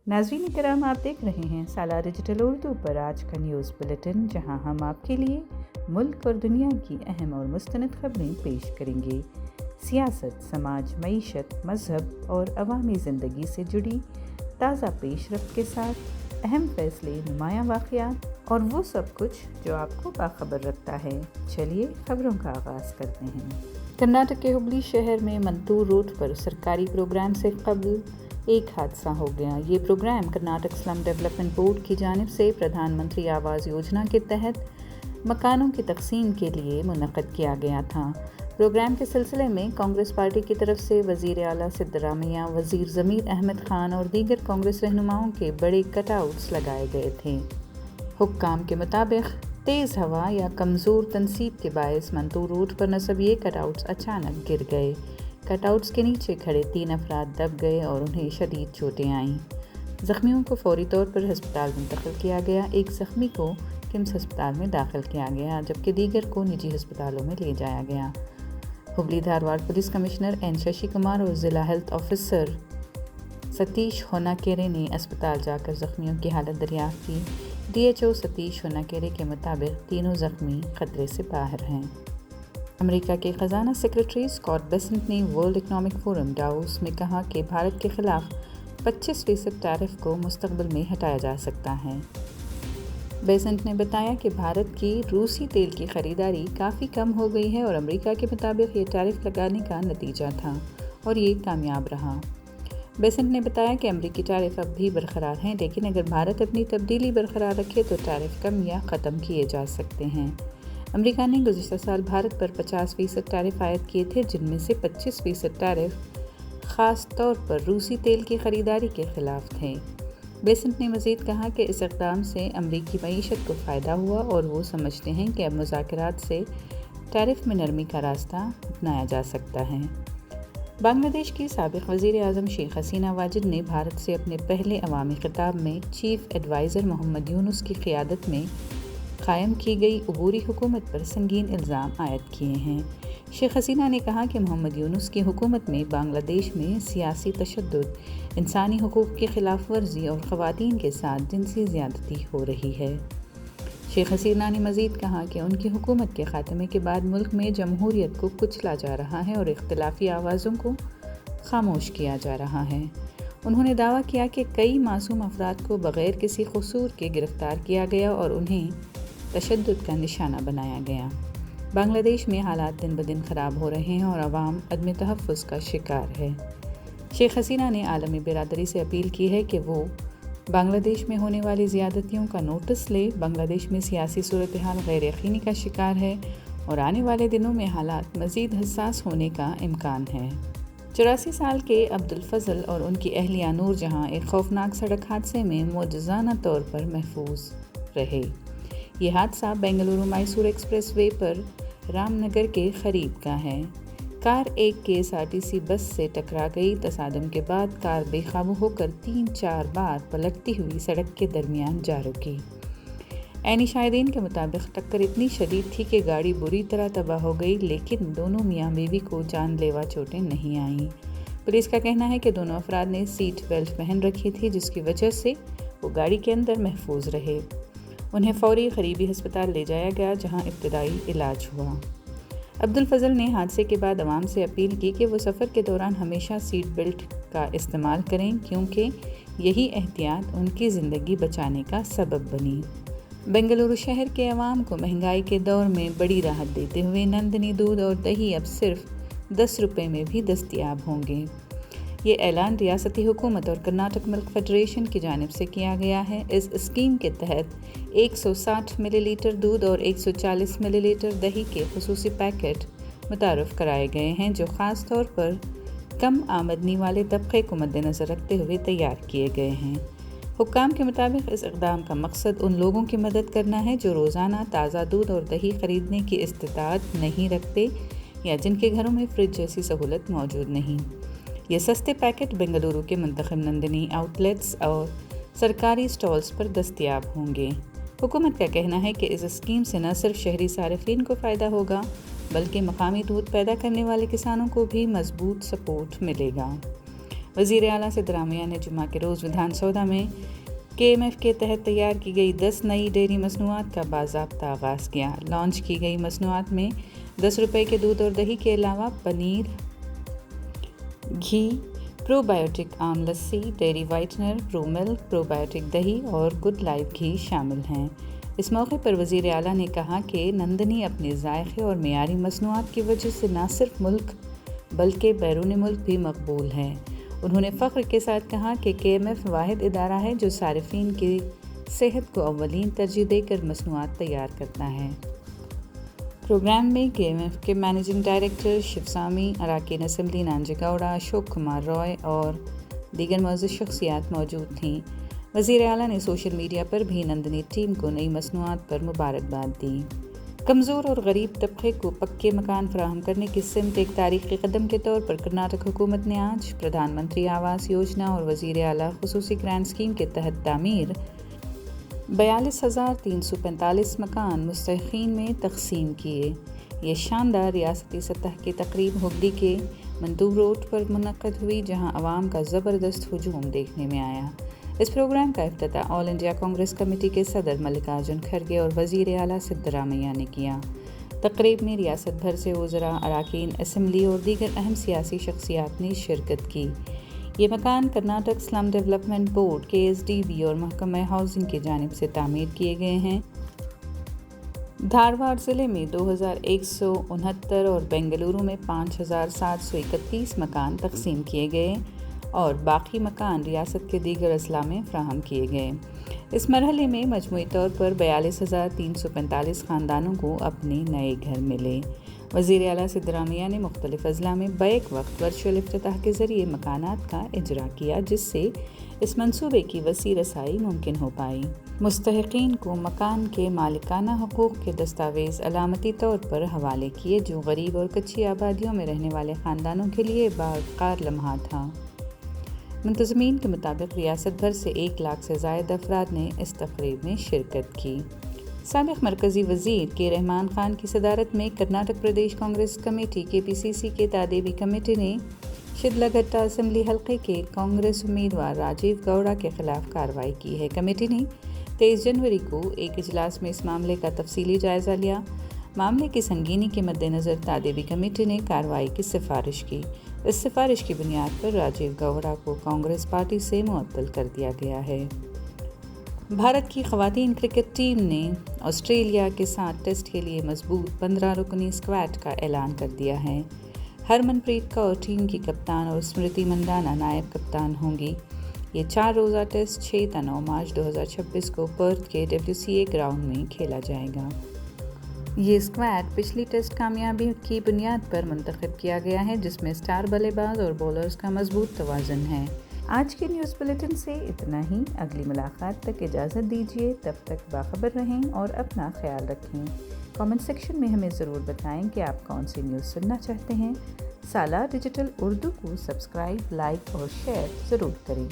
नाज़रीन करम, आप देख रहे हैं सालार डिजिटल उर्दू पर आज का न्यूज़ बुलेटिन, जहां हम आपके लिए मुल्क और दुनिया की अहम और मुस्तनद खबरें पेश करेंगे। सियासत, समाज, मईशत, मजहब और अवामी ज़िंदगी से जुड़ी ताज़ा पेशरफ्त के साथ अहम फैसले, नुमायां वाक़यात और वो सब कुछ जो आपको बाखबर रखता है। चलिए खबरों का आगाज़ करते हैं। कर्नाटक के हुबली शहर में मंतूर रोड पर सरकारी प्रोग्राम से कबल एक हादसा हो गया। ये programme Karnataka slum development board की जानिब से प्रधानमंत्री आवास योजना के तहत मकानों की तकसीम के लिए मुनक़्क़द किया गया था। प्रोग्राम के सिलसिले में कांग्रेस पार्टी की तरफ से वज़ीर आला सिद्धरामैया, वज़ीर ज़मीर अहमद ख़ान और दीगर कांग्रेस रहनुमाओं के बड़े कटआउट्स लगाए गए थे। हुक्काम के मुताबिक तेज़ हवा या कमज़ोर तनसीब के बायस मंतूर रोड पर नस्ब ये कटआउट्स अचानक गिर गए। कटआउट्स के नीचे खड़े 3 अफराद दब गए और उन्हें शदीद चोटें आईं। ज़ख्मियों को फौरी तौर पर हस्पताल मुंतकिल किया गया। एक ज़ख्मी को किम्स हस्पताल में दाखिल किया गया, जबकि दीगर को निजी हस्पतालों में ले जाया गया। Hubli Dharwad police commissioner N Shashi Kumar और ज़िला हेल्थ ऑफिसर सतीश होनाकेरे ने अस्पताल जाकर ज़ख्मियों की हालत दरियाफ़्त की। DHO सतीश होनाकेरे के मुताबिक तीनों ज़ख्मी ख़तरे से बाहर हैं। अमेरिका के ख़जाना सेक्रेटरी स्कॉट बेसेंट ने वर्ल्ड इकनॉमिक फोरम डावोस में कहा कि भारत के ख़िलाफ़ 25% टैरिफ को मुस्तक़बिल में हटाया जा सकता है। बेसेंट ने बताया कि भारत की रूसी तेल की ख़रीदारी काफ़ी कम हो गई है और अमेरिका के मुताबिक ये टैरिफ लगाने का नतीजा था और ये कामयाब रहा। बेसेंट ने बताया कि अमेरिकी टैरिफ अब भी बरकरार हैं, लेकिन अगर भारत अपनी तब्दीली बरकरार रखे तो टैरिफ कम या ख़त्म किए जा सकते हैं। अमेरिका ने गुज़िश्ता साल भारत पर 50% टैरिफ आयद किए थे, जिनमें से 25% टैरिफ ख़ास तौर पर रूसी तेल की ख़रीदारी के ख़िलाफ़ थे। बेसेंट ने मज़ीद कहा कि इस इक़दाम से अमरीकी मईशत को फ़ायदा हुआ और वो समझते हैं कि अब मुज़ाकरात से टैरिफ में नरमी का रास्ता अपनाया जा सकता है। बांग्लादेश की साबिक़ वज़ीर आज़म शेख हसीना वाजिद ने भारत से अपने पहले अवामी ख़िताब में चीफ़ एडवाइज़र मोहम्मद यूनुस की क़ियादत में कायम की गई अबूरी हुकूमत पर संगीन इल्ज़ाम आयद किए हैं। शेख हसीना ने कहा कि मोहम्मद यूनुस की हुकूमत में बांग्लादेश में सियासी तशद्दुद, इंसानी हुकूक़ की ख़िलाफ़ वर्जी और ख़वातीन के साथ जिनसी ज़्यादती हो रही है। शेख हसीना ने मज़ीद कहा कि उनकी हुकूमत के ख़ात्मे के बाद मुल्क में जमहूरियत को कुचला जा रहा है और इख्तिलाफ़ी आवाज़ों को ख़ामोश किया जा रहा है। उन्होंने दावा किया कि कई मासूम अफराद को बग़ैर किसी क़सूर के गिरफ़्तार किया गया और उन्हें तशद्दुद का निशाना बनाया गया। बांग्लादेश में हालात दिन ब दिन ख़राब हो रहे हैं और अवाम अदम तहफ़्फ़ुज़ का शिकार है। शेख हसीना ने आलमी बिरादरी से अपील की है कि वो बांग्लादेश में होने वाली ज़्यादतियों का नोटिस ले। बांग्लादेश में सियासी सूरत हाल गैर यकीनी का शिकार है और आने वाले दिनों में हालात मज़ीद हसास होने का इम्कान है। 84 साल के अब्दुल फज़ल और उनकी अहलिया नूर जहां एक खौफनाक सड़क हादसे में मौजज़ाना तौर पर महफूज रहे। ये हादसा बेंगलुरु मैसूर एक्सप्रेस वे पर रामनगर के करीब का है। कार एक KSRTC बस से टकरा गई। तसादम के बाद कार बेकाबू होकर 3-4 बार पलटती हुई सड़क के दरमियान जा रुकी। ऐनी शाहिदीन के मुताबिक टक्कर इतनी शदीद थी कि गाड़ी बुरी तरह तबाह हो गई, लेकिन दोनों मियाँ बीवी को जानलेवा चोटें नहीं आईं। पुलिस का कहना है कि दोनों अफराद ने सीट बेल्ट पहन रखी थी, जिसकी वजह से वो गाड़ी के अंदर महफूज रहे। उन्हें फ़ौरी करीबी हस्पताल ले जाया गया, जहां इब्तदाई इलाज हुआ। अब्दुल फज़ल ने हादसे के बाद आवाम से अपील की कि वो सफ़र के दौरान हमेशा सीट बेल्ट का इस्तेमाल करें, क्योंकि यही एहतियात उनकी ज़िंदगी बचाने का सबब बनी। बेंगलुरु शहर के अवाम को महंगाई के दौर में बड़ी राहत देते हुए नंदनी दूध और दही अब सिर्फ 10 रुपये में भी दस्तयाब होंगे। ये ऐलान रियासती हुकूमत और कर्नाटक मिल्क फेडरेशन की जानिब से किया गया है। इस स्कीम के तहत 160 मिलीलीटर दूध और 140 मिलीलीटर दही के खुसूसी पैकेट मुतारफ़ कराए गए हैं, जो ख़ास तौर पर कम आमदनी वाले तबके को मद्देनज़र रखते हुए तैयार किए गए हैं। हुक्काम के मुताबिक इस इक़दाम का मकसद उन लोगों की मदद करना है जो रोज़ाना ताज़ा दूध और दही ख़रीदने की इस्तिताअत नहीं रखते या जिनके घरों में फ्रिज जैसी सहूलत मौजूद नहीं। ये सस्ते पैकेट बेंगलुरु के मुंतखब नंदनी आउटलेट्स और सरकारी स्टॉल्स पर दस्तयाब होंगे। हुकूमत का कहना है कि इस स्कीम से न सिर्फ शहरी सारिफीन को फ़ायदा होगा, बल्कि मकामी दूध पैदा करने वाले किसानों को भी मजबूत सपोर्ट मिलेगा। वज़ीर आला सिद्धरामैया ने जुम्मा के रोज़ विधान सौदा में KMF के तहत तैयार की गई 10 नई डेयरी मसनूआत का बाज़ाब्ता आगाज़ किया। लॉन्च की गई मसनूआत में 10 रुपये के दूध और दही के अलावा पनीर, घी, प्रोबायोटिक आम lassi, dairy whitener, pro milk, probiotic दही और गुड लाइफ घी शामिल हैं। इस मौके पर वज़ीर आला ने कहा कि नंदनी अपने जायके और मेयारी मसनूआत की वजह से न सिर्फ मुल्क बल्कि बैरून मुल्क भी मकबूल है। उन्होंने फ़ख्र के साथ कहा कि KMF वाहिद इदारा है जो सारिफीन की सेहत को अव्वलीन तरजीह देकर मसनूआत तैयार करता है। प्रोग्राम में KMF के मैनेजिंग डायरेक्टर शिवसामी, अराकीन असम्बली नांजेगौड़ा, अशोक कुमार रॉय और दीगर मुअज़्ज़ज़ शख्सियात मौजूद थीं। वज़ीर आला ने सोशल मीडिया पर भी नंदनी टीम को नई मसनूआत पर मुबारकबाद दी। कमज़ोर और गरीब तबके को पक्के मकान फराहम करने की सिमत एक तारीख़ी कदम के तौर पर कर्नाटक हुकूमत ने आज प्रधानमंत्री आवास योजना और वज़ीर आला ख़ुसूसी ग्रांट स्कीम के तहत तामीर 42,345 मकान मुस्तहिक़ीन में तक़सीम किए। ये शानदार रियासती सतह की तकरीब हुगली के मंदूब रोड पर मुनक़्क़द हुई, जहां अवाम का ज़बरदस्त हुजूम देखने में आया। इस प्रोग्राम का इफ्तिताह ऑल इंडिया कांग्रेस कमेटी के सदर मल्लिकार्जुन खड़गे और वज़ीर आला सिद्धरामैया ने किया। तकरीब में रियासत भर से वज़रा, अराकीन असम्बली और दीगर अहम सियासी शख्सियात ने शिरकत की। ये मकान Karnataka slum development board KSDB और महकमा हाउसिंग की जानिब से तामीर किए गए हैं। धारवाड़ ज़िले में 2,169 और बेंगलुरु में 5,731 मकान तकसीम किए गए और बाकी मकान रियासत के दीगर अजला में फराहम किए गए। इस मरहले में मजमूई तौर पर 42,345 ख़ानदानों को अपने नए घर मिले। वज़ीर आला सिद्धरामैया ने मुख्तलिफ अजला में बैक वक्त वर्चुअल इफ्तिताह के ज़रिए मकानात का इजरा किया, जिससे इस मंसूबे की वसी रसाई मुमकिन हो पाई। मुस्तहिक़ीन को मकान के मालिकाना हकूक़ के दस्तावेज़ अलामती तौर पर हवाले किए, जो गरीब और कच्ची आबादियों में रहने वाले ख़ानदानों के लिए बावक़ार लम्हा था। मुंतज़मीन के मुताबिक रियासत भर से 1 लाख से ज़ायद अफराद ने इस तक़रीब में शिरकत की। साबिक़ मरकज़ी वज़ीर के रहमान ख़ान की सदारत में कर्नाटक प्रदेश कांग्रेस कमेटी KPCC के तादेबी कमेटी ने शिदलघट्टा असम्बली हल्के के कांग्रेस उम्मीदवार राजीव गौड़ा के ख़िलाफ़ कार्रवाई की है। कमेटी ने 23 जनवरी को एक इजलास में इस मामले का तफसीली जायज़ा लिया। मामले की संगीनी के मद्देनज़र तादेबी कमेटी ने कार्रवाई की सिफारिश की। इस सिफारिश की बुनियाद पर राजीव गौड़ा को कांग्रेस पार्टी से मुअत्तल कर दिया गया है। भारत की ख़वातीन क्रिकेट टीम ने ऑस्ट्रेलिया के साथ टेस्ट के लिए मजबूत 15 रुकनी स्क्वाड का ऐलान कर दिया है। हरमनप्रीत कौर टीम की कप्तान और स्मृति मंदाना नायब कप्तान होंगी। ये 4 रोज़ा टेस्ट 6-9 मार्च 2026 को पर्थ के WCA ग्राउंड में खेला जाएगा। ये स्क्वाड पिछली टेस्ट कामयाबी की बुनियाद पर मुंतखब किया गया है, जिसमें स्टार बल्लेबाज और बॉलर्स का मजबूत तवाज़ुन है। आज के न्यूज़ बुलेटिन से इतना ही। अगली मुलाकात तक इजाज़त दीजिए। तब तक बाखबर रहें और अपना ख्याल रखें। कमेंट सेक्शन में हमें ज़रूर बताएं कि आप कौन सी न्यूज़ सुनना चाहते हैं। सालार डिजिटल उर्दू को सब्सक्राइब, लाइक और शेयर ज़रूर करें।